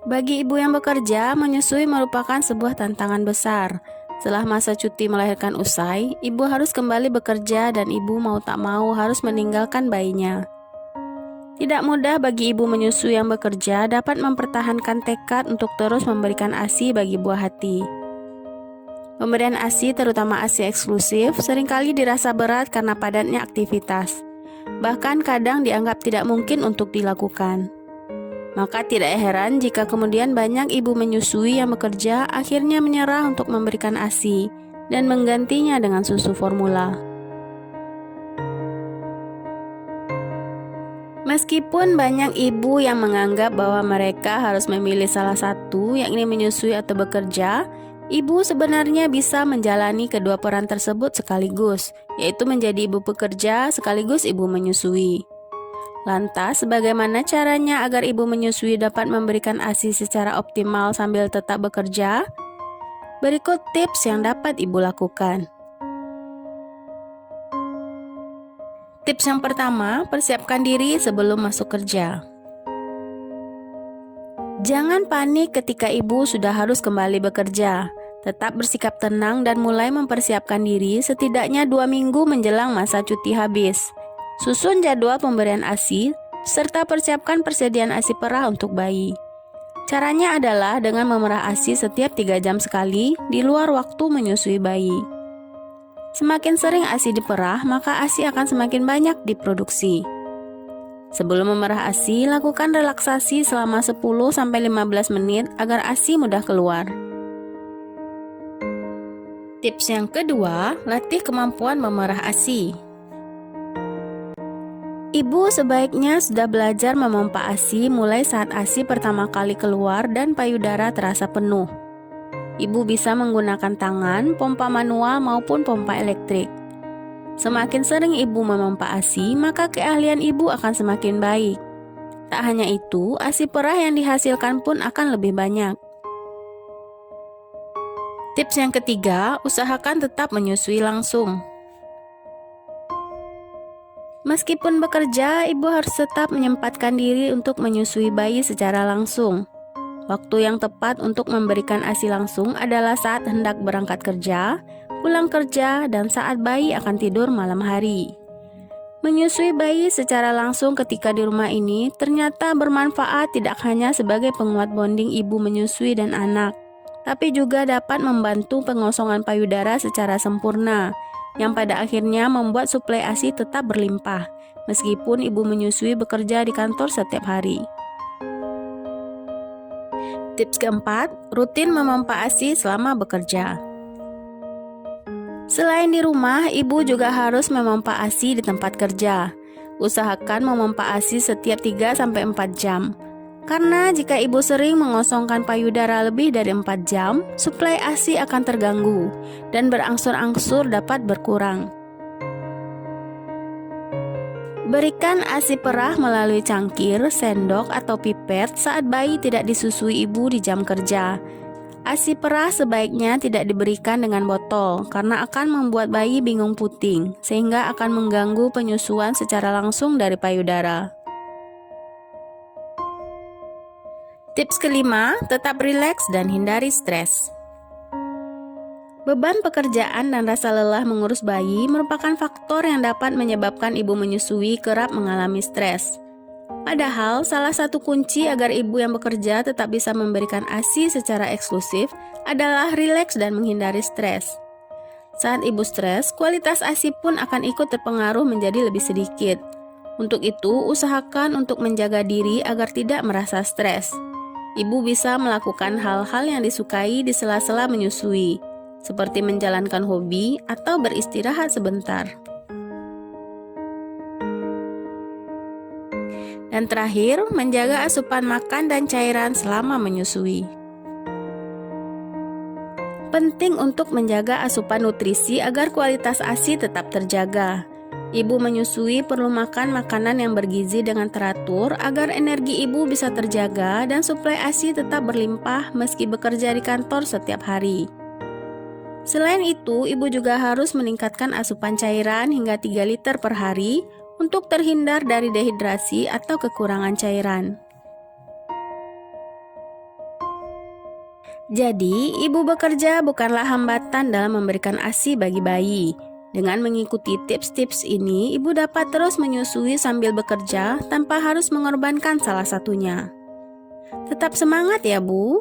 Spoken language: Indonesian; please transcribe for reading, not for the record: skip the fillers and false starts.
Bagi ibu yang bekerja, menyusui merupakan sebuah tantangan besar. Setelah masa cuti melahirkan usai, ibu harus kembali bekerja dan ibu mau tak mau harus meninggalkan bayinya. Tidak mudah bagi ibu menyusui yang bekerja dapat mempertahankan tekad untuk terus memberikan ASI bagi buah hati. Pemberian ASI, terutama ASI eksklusif, seringkali dirasa berat karena padatnya aktivitas. Bahkan kadang dianggap tidak mungkin untuk dilakukan. Maka tidak heran jika kemudian banyak ibu menyusui yang bekerja akhirnya menyerah untuk memberikan ASI dan menggantinya dengan susu formula. Meskipun banyak ibu yang menganggap bahwa mereka harus memilih salah satu, yakni menyusui atau bekerja, ibu sebenarnya bisa menjalani kedua peran tersebut sekaligus, yaitu menjadi ibu pekerja sekaligus ibu menyusui. Lantas, bagaimana caranya agar ibu menyusui dapat memberikan ASI secara optimal sambil tetap bekerja? Berikut tips yang dapat ibu lakukan. Tips yang pertama, persiapkan diri sebelum masuk kerja. Jangan panik ketika ibu sudah harus kembali bekerja. Tetap bersikap tenang dan mulai mempersiapkan diri setidaknya 2 minggu menjelang masa cuti habis. Susun jadwal pemberian ASI, serta persiapkan persediaan ASI perah untuk bayi. Caranya adalah dengan memerah ASI setiap 3 jam sekali di luar waktu menyusui bayi. Semakin sering ASI diperah, maka ASI akan semakin banyak diproduksi. Sebelum memerah ASI, lakukan relaksasi selama 10-15 menit agar ASI mudah keluar. Tips yang kedua, latih kemampuan memerah ASI. Ibu sebaiknya sudah belajar memompa ASI mulai saat ASI pertama kali keluar dan payudara terasa penuh. Ibu bisa menggunakan tangan, pompa manual maupun pompa elektrik. Semakin sering ibu memompa ASI, maka keahlian ibu akan semakin baik. Tak hanya itu, ASI perah yang dihasilkan pun akan lebih banyak. Tips yang ketiga, usahakan tetap menyusui langsung. Meskipun bekerja, ibu harus tetap menyempatkan diri untuk menyusui bayi secara langsung. Waktu yang tepat untuk memberikan ASI langsung adalah saat hendak berangkat kerja, pulang kerja, dan saat bayi akan tidur malam hari. Menyusui bayi secara langsung ketika di rumah ini ternyata bermanfaat tidak hanya sebagai penguat bonding ibu menyusui dan anak, tapi juga dapat membantu pengosongan payudara secara sempurna, yang pada akhirnya membuat suplai ASI tetap berlimpah, meskipun ibu menyusui bekerja di kantor setiap hari. Tips keempat, rutin memompa ASI selama bekerja. Selain di rumah, ibu juga harus memompa ASI di tempat kerja. Usahakan memompa ASI setiap 3-4 jam. Karena jika ibu sering mengosongkan payudara lebih dari 4 jam, suplai ASI akan terganggu dan berangsur-angsur dapat berkurang. Berikan ASI perah melalui cangkir, sendok, atau pipet saat bayi tidak disusui ibu di jam kerja. ASI perah sebaiknya tidak diberikan dengan botol karena akan membuat bayi bingung puting, sehingga akan mengganggu penyusuan secara langsung dari payudara. Tips kelima, tetap rileks dan hindari stres. Beban pekerjaan dan rasa lelah mengurus bayi merupakan faktor yang dapat menyebabkan ibu menyusui kerap mengalami stres. Padahal, salah satu kunci agar ibu yang bekerja tetap bisa memberikan ASI secara eksklusif adalah rileks dan menghindari stres. Saat ibu stres, kualitas ASI pun akan ikut terpengaruh menjadi lebih sedikit. Untuk itu, usahakan untuk menjaga diri agar tidak merasa stres. Ibu bisa melakukan hal-hal yang disukai di sela-sela menyusui, seperti menjalankan hobi atau beristirahat sebentar. Dan terakhir, menjaga asupan makan dan cairan selama menyusui. Penting untuk menjaga asupan nutrisi agar kualitas ASI tetap terjaga. Ibu menyusui perlu makan makanan yang bergizi dengan teratur agar energi ibu bisa terjaga dan suplai ASI tetap berlimpah meski bekerja di kantor setiap hari. Selain itu, ibu juga harus meningkatkan asupan cairan hingga 3 liter per hari untuk terhindar dari dehidrasi atau kekurangan cairan. Jadi, ibu bekerja bukanlah hambatan dalam memberikan ASI bagi bayi. Dengan mengikuti tips-tips ini, ibu dapat terus menyusui sambil bekerja tanpa harus mengorbankan salah satunya. Tetap semangat ya, Bu!